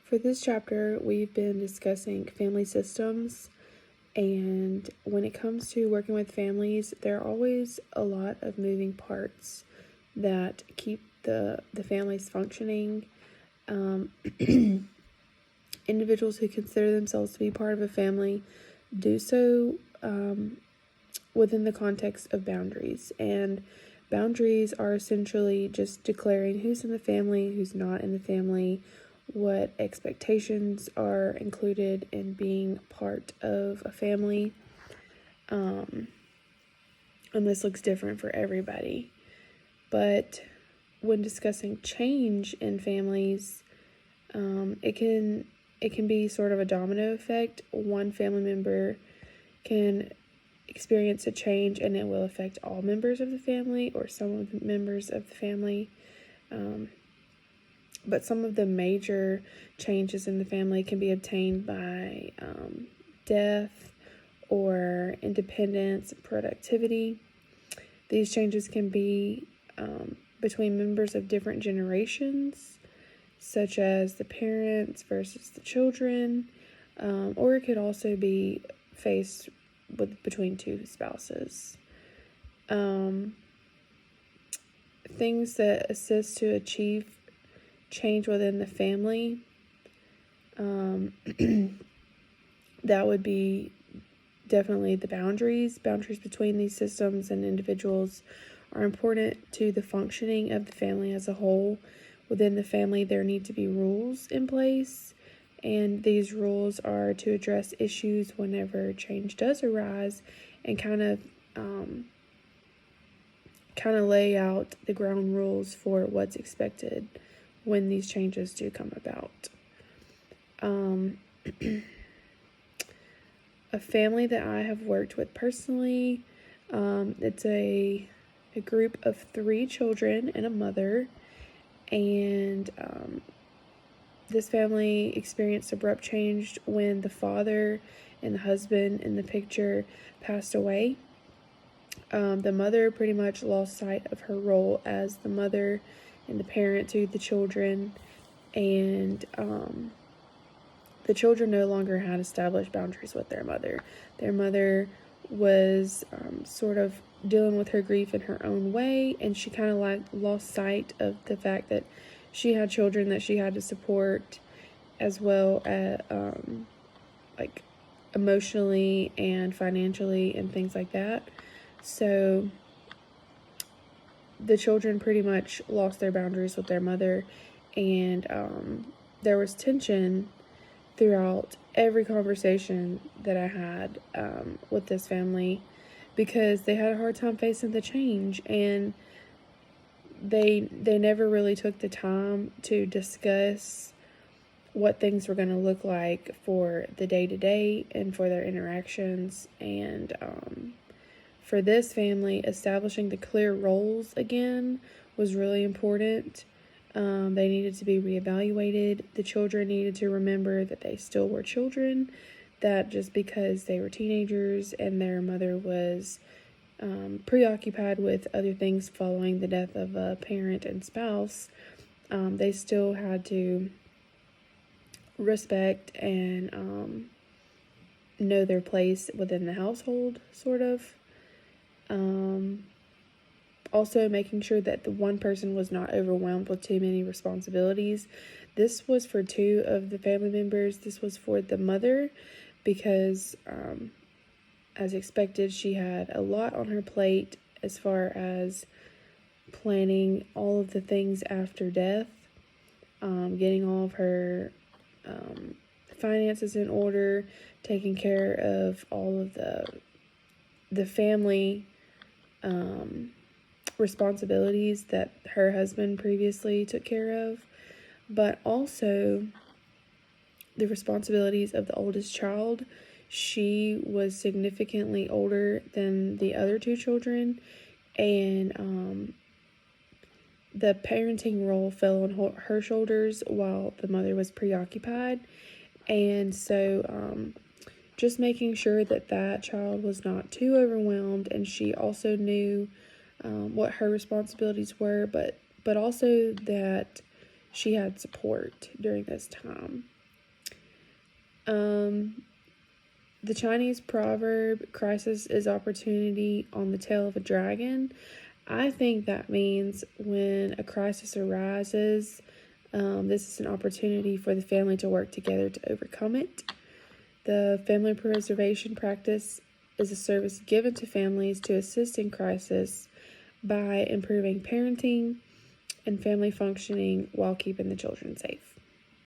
For this chapter, we've been discussing family systems, and when it comes to working with families, there are always a lot of moving parts that keep the families functioning. Individuals who consider themselves to be part of a family do so within the context of boundaries, and boundaries are essentially just declaring who's in the family, who's not in the family, what expectations are included in being part of a family. And this looks different for everybody. But when discussing change in families, it can be sort of a domino effect. One family member can experience a change and it will affect all members of the family or some of the members of the family. But some of the major changes in the family can be obtained by death or independence and productivity. These changes can be between members of different generations, such as the parents versus the children, or it could also be faced between two spouses. Things that assist to achieve change within the family, that would be definitely the boundaries between these systems and individuals are important to the functioning of the family as a whole. Within the family, there need to be rules in place, and these rules are to address issues whenever change does arise and kind of lay out the ground rules for what's expected when these changes do come about. A family that I have worked with personally, it's a group of 3 children and a mother, and this family experienced abrupt change when the father and the husband in the picture passed away. The mother pretty much lost sight of her role as the mother and the parent to the children, and the children no longer had established boundaries with their mother. Their mother was sort of dealing with her grief in her own way, and she kind of lost sight of the fact that she had children that she had to support, as well as like emotionally and financially and things like that. So the children pretty much lost their boundaries with their mother, and there was tension throughout every conversation that I had with this family, because they had a hard time facing the change, and they never really took the time to discuss what things were going to look like for the day-to-day and for their interactions. And for this family, establishing the clear roles again was really important. They needed to be reevaluated. The children needed to remember that they still were children, that just because they were teenagers and their mother was preoccupied with other things following the death of a parent and spouse, they still had to respect and know their place within the household, sort of. Also making sure that the one person was not overwhelmed with too many responsibilities. This was for 2 of the family members. This was for the mother because, as expected, she had a lot on her plate as far as planning all of the things after death, getting all of her finances in order, taking care of all of the family responsibilities that her husband previously took care of, but also the responsibilities of the oldest child. She was significantly older than the other 2 children, and the parenting role fell on her shoulders while the mother was preoccupied. And so just making sure that child was not too overwhelmed, and she also knew what her responsibilities were, but also that she had support during this time. The Chinese proverb, crisis is opportunity on the tail of a dragon. I think that means when a crisis arises, this is an opportunity for the family to work together to overcome it. The family preservation practice is a service given to families to assist in crisis by improving parenting and family functioning while keeping the children safe.